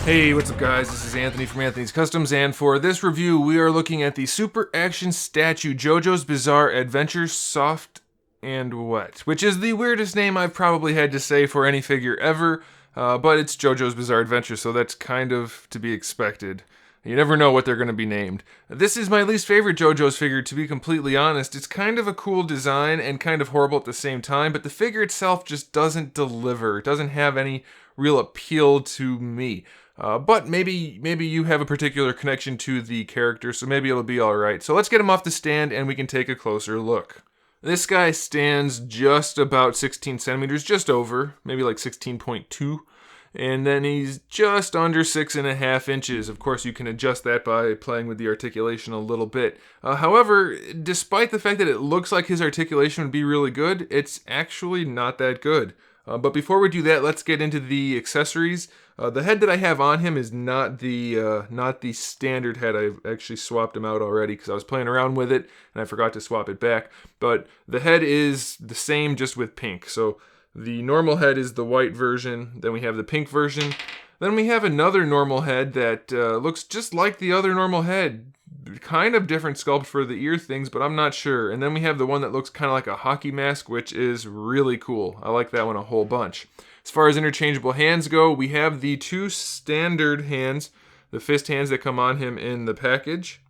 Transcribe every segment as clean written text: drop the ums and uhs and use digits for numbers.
Hey, what's up guys? This is Anthony from Anthony's Customs, and for this review we are looking at the Super Action Statue JoJo's Bizarre Adventure Soft and Wet, which is the weirdest name I've probably had to say for any figure ever, but it's JoJo's Bizarre Adventure, so that's kind of to be expected. You never know what they're going to be named. This is my least favorite JoJo's figure, to be completely honest. It's kind of a cool design and kind of horrible at the same time, but the figure itself just doesn't deliver. It doesn't have any real appeal to me. But maybe you have a particular connection to the character, so maybe it'll be alright. So let's get him off the stand and we can take a closer look. This guy stands just about 16 centimeters, just over, maybe like 16.2. And then he's just under 6.5 inches. Of course, you can adjust that by playing with the articulation a little bit. However, despite the fact that it looks like his articulation would be really good, it's actually not that good. But before we do that, let's get into the accessories. The head that I have on him is not the standard head. I've actually swapped him out already because I was playing around with it and I forgot to swap it back. But the head is the same, just with pink. So the normal head is the white version, then we have the pink version. Then we have another normal head that looks just like the other normal head. Kind of different sculpt for the ear things, but I'm not sure. And then we have the one that looks kind of like a hockey mask, which is really cool. I like that one a whole bunch. As far as interchangeable hands go, we have the two standard hands, the fist hands that come on him in the package.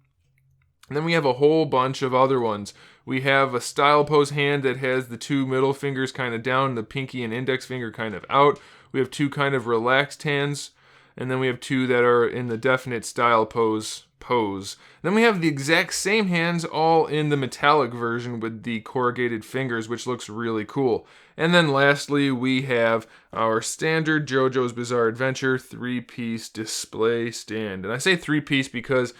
And then we have a whole bunch of other ones. We have a style pose hand that has the two middle fingers kind of down, the pinky and index finger kind of out. We have two kind of relaxed hands. And then we have two that are in the definite style pose. Then we have the exact same hands all in the metallic version with the corrugated fingers, which looks really cool. And then lastly, we have our standard JoJo's Bizarre Adventure 3-piece display stand. And I say 3-piece because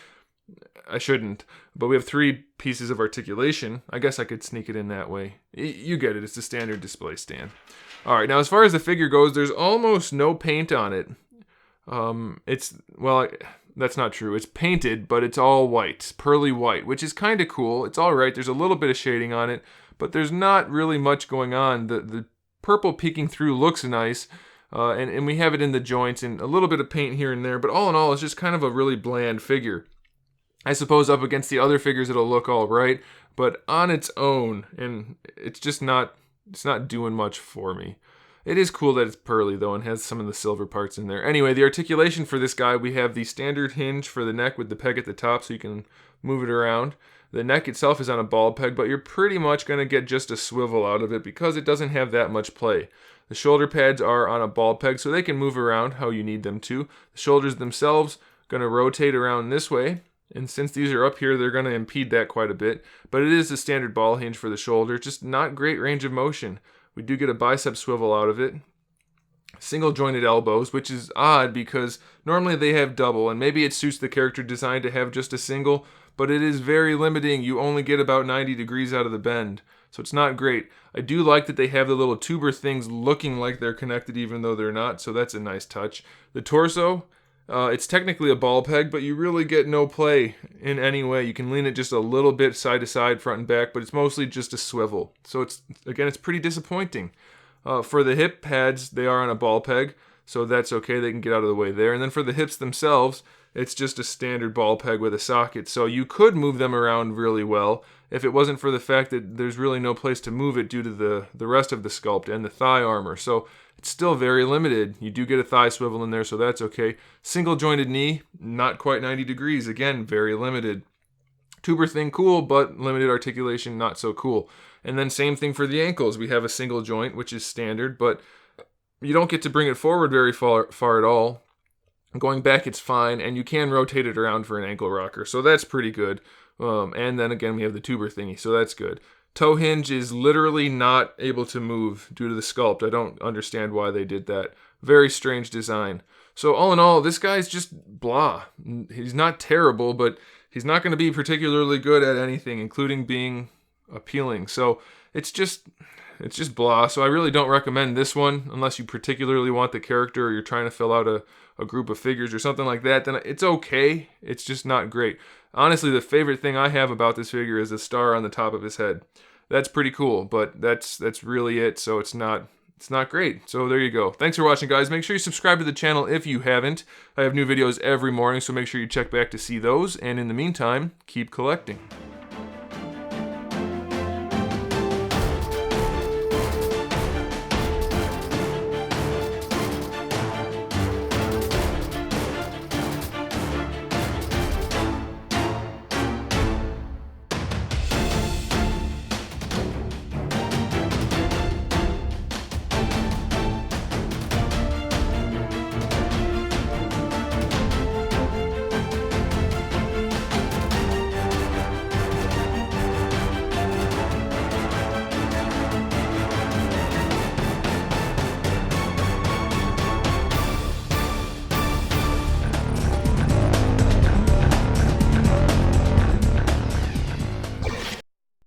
I shouldn't, but we have 3 pieces of articulation. I guess I could sneak it in that way. You get it, it's a standard display stand. Alright, now as far as the figure goes, there's almost no paint on it. That's not true. It's painted, but it's all white, pearly white, which is kind of cool. It's alright, there's a little bit of shading on it, but there's not really much going on. The purple peeking through looks nice, and we have it in the joints and a little bit of paint here and there, but all in all, it's just kind of a really bland figure. I suppose up against the other figures it'll look alright, but on its own, and it's not doing much for me. It is cool that it's pearly though and has some of the silver parts in there. Anyway, the articulation for this guy, we have the standard hinge for the neck with the peg at the top so you can move it around. The neck itself is on a ball peg, but you're pretty much going to get just a swivel out of it because it doesn't have that much play. The shoulder pads are on a ball peg so they can move around how you need them to. The shoulders themselves going to rotate around this way. And since these are up here, they're going to impede that quite a bit. But it is a standard ball hinge for the shoulder, just not great range of motion. We do get a bicep swivel out of it. Single jointed elbows, which is odd because normally they have double, and maybe it suits the character design to have just a single, but it is very limiting. You only get about 90 degrees out of the bend, so it's not great. I do like that they have the little tuber things looking like they're connected even though they're not, so that's a nice touch. The torso, it's technically a ball peg, but you really get no play in any way. You can lean it just a little bit side to side, front and back, but it's mostly just a swivel. So it's pretty disappointing. For the hip pads, they are on a ball peg, so that's okay. They can get out of the way there. And then for the hips themselves, it's just a standard ball peg with a socket. So you could move them around really well if it wasn't for the fact that there's really no place to move it due to the rest of the sculpt and the thigh armor. So it's still very limited. You do get a thigh swivel in there, so that's okay. Single jointed knee, not quite 90 degrees. Again, very limited. Tuber thing, cool, but limited articulation, not so cool. And then same thing for the ankles. We have a single joint, which is standard, but you don't get to bring it forward very far at all. Going back, it's fine, and you can rotate it around for an ankle rocker, so that's pretty good. And then again, we have the tuber thingy, so that's good. Toe hinge is literally not able to move due to the sculpt. I don't understand why they did that. Very strange design. So all in all, this guy's just blah. He's not terrible, but he's not going to be particularly good at anything, including being appealing. So it's just blah. So I really don't recommend this one unless you particularly want the character or you're trying to fill out a group of figures or something like that. Then it's okay. It's just not great. Honestly, the favorite thing I have about this figure is the star on the top of his head. That's pretty cool, but that's really it. So it's not it's not great. So there you go. Thanks for watching, guys. Make sure you subscribe to the channel if you haven't. I have new videos every morning, so make sure you check back to see those. And in the meantime, keep collecting.